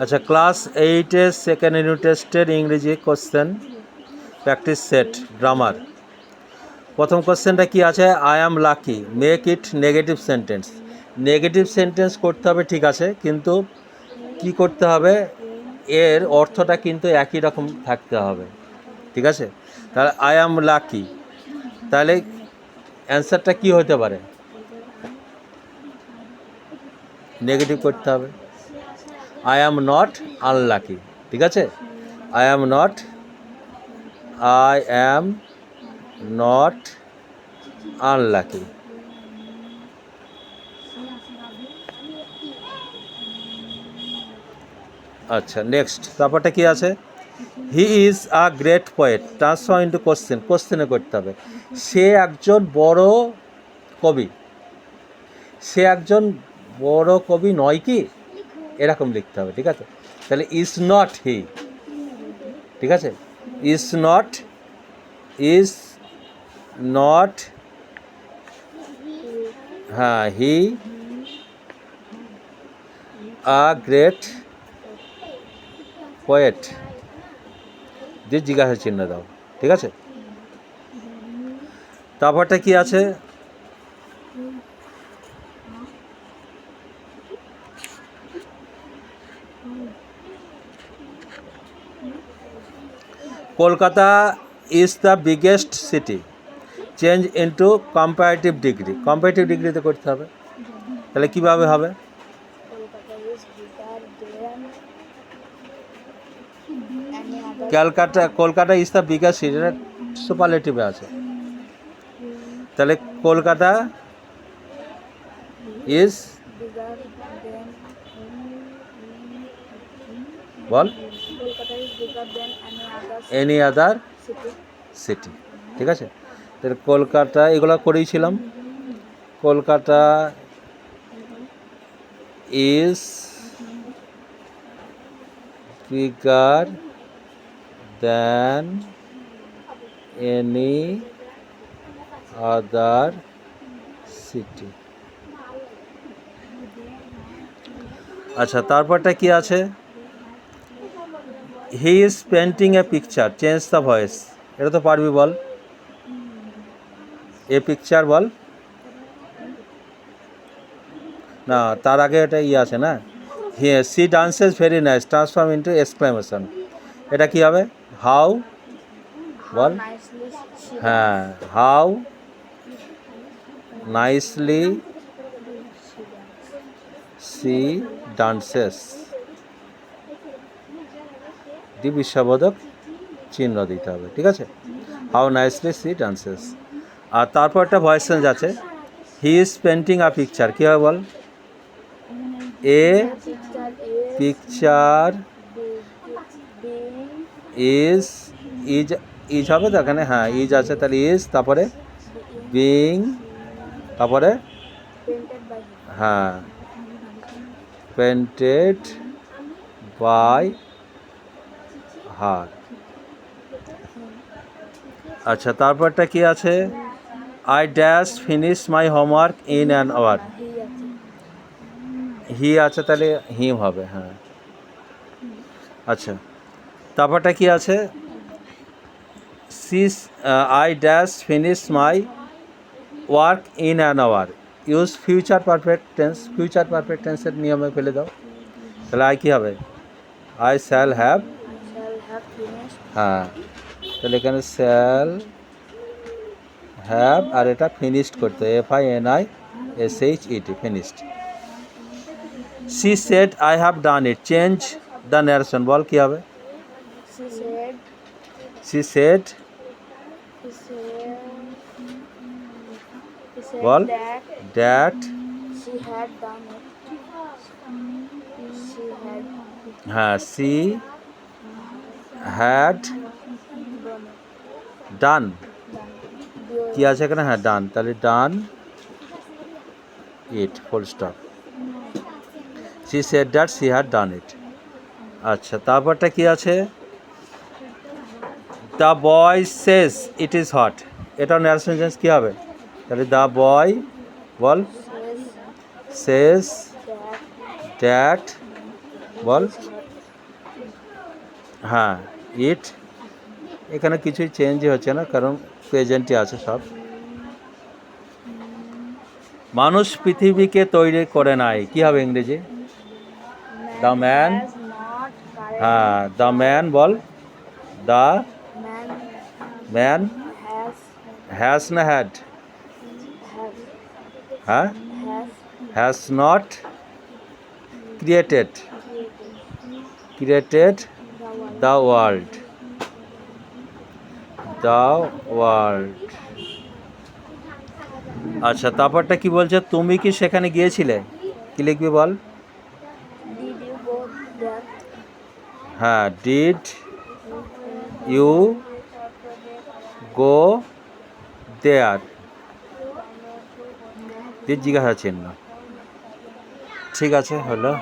আচ্ছা, class 8-এর second unit টেস্টের ইংরেজি কোশ্চেন প্র্যাকটিস সেট গ্রামার। প্রথম কোশ্চেনটা কি আছে? I am lucky, make it negative sentence. Negative sentence করতে হবে, ঠিক আছে, কিন্তু কি করতে হবে, এর অর্থটা কিন্তু একই রকম থাকতে হবে, ঠিক আছে? তাহলে আই অ্যাম লাকি, তাহলে অ্যান্সারটা কি হতে পারে? নেগেটিভ করতে হবে। আই অ্যাম নট আনলাকি, ঠিক আছে? I am not unlucky. আচ্ছা, নেক্সট তারপরটা কি আছে? He is a great poet, transform into question. কোশ্চেনে করতে হবে, সে একজন বড় কবি। সে একজন বড় কবি নয় কি, এরকম লিখতে হবে, ঠিক আছে? তাহলে ইজ নট হি, ঠিক আছে? ইজ নট হ্যাঁ, হি আ গ্রেট পোয়েট দিয়ে জিজ্ঞাসা চিহ্ন দাও, ঠিক আছে? তারপরটা কি আছে? Kolkata is the biggest city, change into comparative degree. Comparative ডিগ্রিতে করতে হবে, তাহলে কীভাবে হবে? Kolkata is the biggest city, এটা সুপারলেটিভে আছে। তাহলে কলকাতা ইজ বল এনি আদার সিটি, ঠিক আছে? তাহলে কলকাতা, এগুলো করেইছিলাম। Kolkata is bigger than any other city. আচ্ছা, তারপরটা কি আছে? He is painting a picture, change the voice. এটা তো পারবি, বল। এ পিকচার বল না, তার আগে এটা আছে না, she dances very nice, transform into exclamation. এটা কি হবে? হাউ বল, হ্যাঁ, হাউ নাইসলি সি ডান্সেস, দি বিস্ময়বোধক চিহ্ন দিতে হবে, ঠিক আছে? How nicely she dances. আর তারপর একটা ভয়েস চেঞ্জ আছে, he is painting a picture. কী হবে বল? এ পিকচার ইজ ইজ হবে তো এখানে, হ্যাঁ, ইজ আছে, তাহলে ইজ, তারপরে বিং, তারপরে হ্যাঁ, পেন্টেড বাই হার। আচ্ছা, তারপরটা কি আছে? I dash finish my homework in an hour. He আছে, তাহলে হিম হবে, হ্যাঁ। আচ্ছা, তারপরটা কি আছে? I dash finish my work in an hour. Use future perfect tense. Future perfect টেন্সের নিয়মে ফেলে দাও, তাহলে আই কী হবে? আই শ্যাল হ্যাভ, হ্যাঁ, তাহলে এখানে শ্যাল হ্যাভ, আর এটা ফিনিশড করতে, FINISHED, finished. She said I have done it, change the narration. বল কী হবে? সি সেড বল দ্যাট, হ্যাঁ, সি হ্যাড ডান, কি আছে এখানে? হ্যাঁ, ডান, তাহলে done it, full stop. She said that she had done it. আচ্ছা, তারপরটা কি আছে? The boy says it is hot. এটা ন্যারেশন চেঞ্জ কী হবে? তাহলে the boy ball says that বল হ্যাঁ, ইট এখানে কিছুই চেঞ্জই হচ্ছে না, কারণ প্রেজেন্টই আছে সব। মানুষ পৃথিবীকে তৈরি করে নাই, কি হবে ইংরেজি? The man. has not হ্যাঁ, created the man ball. The man man has has না হ্যাড? has হ্যাঁ, has has not created created the world. The world. আচ্ছা, তারপরটা কি বলছে? তুমি কি সেখানে গিয়েছিলে? কি লিখবি বল? did you go there হ্যাঁ, ডিড ইউ গো দেয়ার? দিয়ে জিজ্ঞাসা চিহ্ন। ঠিক আছে, হলো।